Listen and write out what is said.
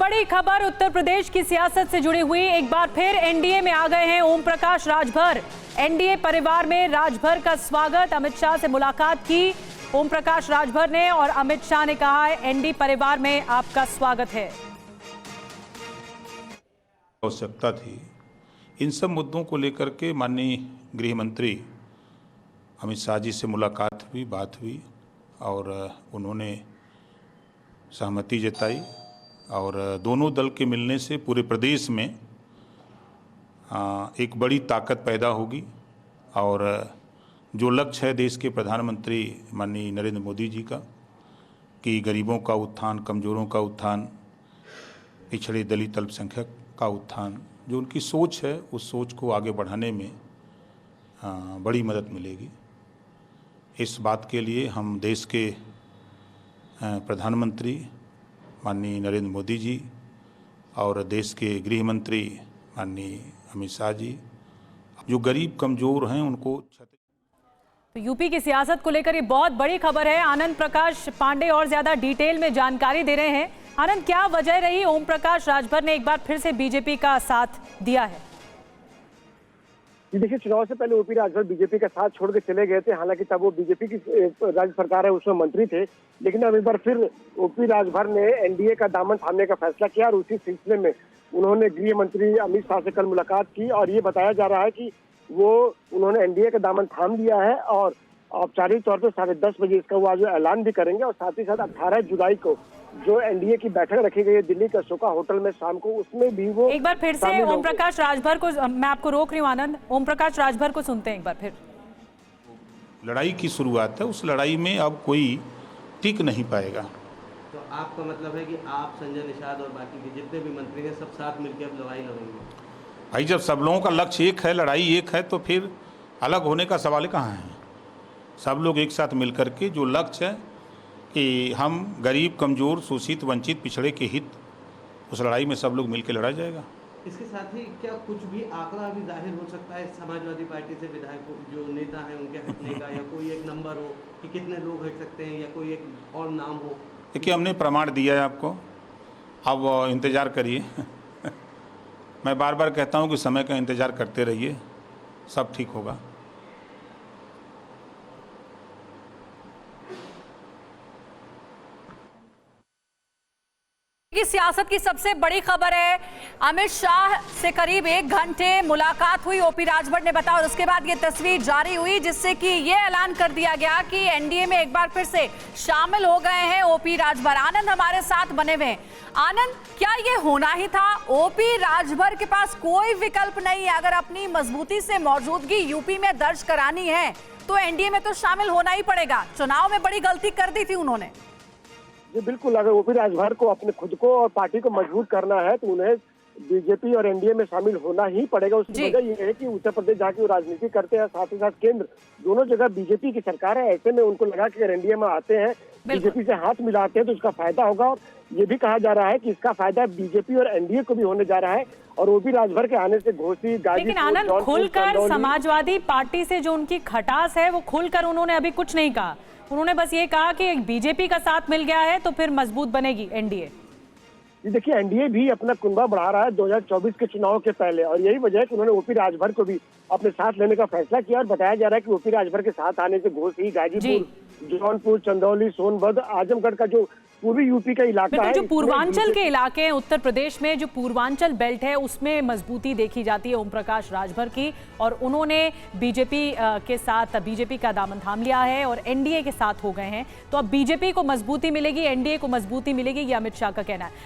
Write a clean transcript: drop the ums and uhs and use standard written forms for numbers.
बड़ी खबर उत्तर प्रदेश की सियासत से जुड़ी हुई। एक बार फिर एनडीए में आ गए हैं ओम प्रकाश राजभर। एनडीए परिवार में राजभर का स्वागत। अमित शाह से मुलाकात की ओम प्रकाश राजभर ने और अमित शाह ने कहा है एनडीए परिवार में आपका स्वागत है। आवश्यकता थी, इन सब मुद्दों को लेकर के माननीय गृह मंत्री अमित शाह जी से मुलाकात हुई, बात हुई और उन्होंने सहमति जताई और दोनों दल के मिलने से पूरे प्रदेश में एक बड़ी ताकत पैदा होगी और जो लक्ष्य है देश के प्रधानमंत्री माननीय नरेंद्र मोदी जी का कि गरीबों का उत्थान, कमज़ोरों का उत्थान, पिछड़े दलित अल्पसंख्यक का उत्थान, जो उनकी सोच है उस सोच को आगे बढ़ाने में बड़ी मदद मिलेगी। इस बात के लिए हम देश के प्रधानमंत्री माननीय नरेंद्र मोदी जी और देश के गृह मंत्री माननीय अमित शाह जी, जो गरीब कमज़ोर हैं उनको तो यूपी की सियासत को लेकर ये बहुत बड़ी खबर है। आनंद प्रकाश पांडे और ज्यादा डिटेल में जानकारी दे रहे हैं। आनंद, क्या वजह रही ओम प्रकाश राजभर ने एक बार फिर से बीजेपी का साथ दिया है? देखिए, चुनाव से पहले ओपी राजभर बीजेपी का साथ छोड़ के चले गए थे। हालांकि तब वो बीजेपी की राज्य सरकार है उसमें मंत्री थे, लेकिन अब एक बार फिर ओपी राजभर ने एनडीए का दामन थामने का फैसला किया और उसी सिलसिले में उन्होंने गृह मंत्री अमित शाह से कल मुलाकात की और ये बताया जा रहा है कि उन्होंने एनडीए का दामन थाम लिया है और औपचारिक तौर पर 10:30 बजे इसका वो आज ऐलान भी करेंगे और साथ ही साथ 18 जुलाई को जो एनडीए की बैठक रखी गई है दिल्ली के अशोका होटल में शाम को, उसमें भी वो एक बार फिर से ओम प्रकाश राजभर को, मैं आपको रोक रही हूँ आनंद, ओम प्रकाश राजभर को सुनते हैं एक बार फिर। लड़ाई की शुरुआत है, उस लड़ाई में अब कोई टिक नहीं पाएगा। तो आपका मतलब है कि आप, संजय निषाद और बाकी के जितने भी मंत्री हैं सब साथ मिलकर अब लड़ाई लड़ेंगे? भाई, जब सब लोगों का लक्ष्य एक है, लड़ाई एक है, तो फिर अलग होने का सवाल कहाँ है। सब लोग एक साथ मिलकर के जो लक्ष्य है कि हम गरीब, कमज़ोर, शोषित, वंचित, पिछड़े के हित, उस लड़ाई में सब लोग मिलकर लड़ा जाएगा। इसके साथ ही क्या कुछ भी आंकड़ा अभी जाहिर हो सकता है समाजवादी पार्टी से विधायकों जो नेता हैं उनके हटने का, या कोई एक नंबर हो कि कितने लोग हट सकते हैं या कोई एक और नाम हो? देखिए, हमने प्रमाण दिया है आपको, अब इंतज़ार करिए। मैं बार बार कहता हूँ कि समय का इंतज़ार करते रहिए, सब ठीक होगा। की सियासत की सबसे बड़ी खबर है, अमित शाह से करीब 1 घंटे मुलाकात हुई ओपी राजभर ने बताया और उसके बाद ये तस्वीर जारी हुई जिससे कि ये ऐलान कर दिया गया कि एनडीए में एक बार फिर से शामिल हो गए हैं ओपी राजभर। आनंद हमारे साथ बने हुए हैं। आनंद, क्या ये होना ही था? ओपी राजभर के पास कोई विकल्प नहीं है। अगर अपनी मजबूती से मौजूदगी यूपी में दर्ज करानी है तो एनडीए में तो शामिल होना ही पड़ेगा। चुनाव में बड़ी गलती कर दी थी उन्होंने। जी बिल्कुल, अगर ओपी राजभर को अपने खुद को और पार्टी को मजबूत करना है तो उन्हें बीजेपी और एनडीए में शामिल होना ही पड़ेगा। उसकी वजह ये है कि उत्तर प्रदेश जहाँ की वो राजनीति करते हैं, साथ ही साथ केंद्र, दोनों जगह बीजेपी की सरकार है। ऐसे में उनको लगा कि अगर एनडीए में आते हैं, बीजेपी से हाथ मिलाते हैं तो उसका फायदा होगा और ये भी कहा जा रहा है कि इसका फायदा बीजेपी और एनडीए को भी होने जा रहा है। और ओपी राजभर के आने से घोसी, लेकिन आनंद, खुलकर समाजवादी पार्टी से जो उनकी खटास है वो खुलकर उन्होंने अभी कुछ नहीं कहा। उन्होंने बस ये कहा कि बीजेपी का साथ मिल गया है तो फिर मजबूत बनेगी एनडीए। देखिए, एनडीए भी अपना कुनबा बढ़ा रहा है 2024 के चुनाव के पहले और यही वजह है कि उन्होंने ओपी राजभर को भी अपने साथ लेने का फैसला किया और बताया जा रहा है कि ओपी राजभर के साथ आने से घोसी, गाजीपुर, जौनपुर, चंदौली, सोनभद्र, आजमगढ़ का जो पूर्वी यूपी का इलाका है, जो पूर्वांचल के इलाके हैं उत्तर प्रदेश में, जो पूर्वांचल बेल्ट है उसमें मजबूती देखी जाती है ओम प्रकाश राजभर की और उन्होंने बीजेपी के साथ बीजेपी का दामन थाम लिया है और एनडीए के साथ हो गए हैं। तो अब बीजेपी को मजबूती मिलेगी, एनडीए को मजबूती मिलेगी, ये अमित शाह का कहना है।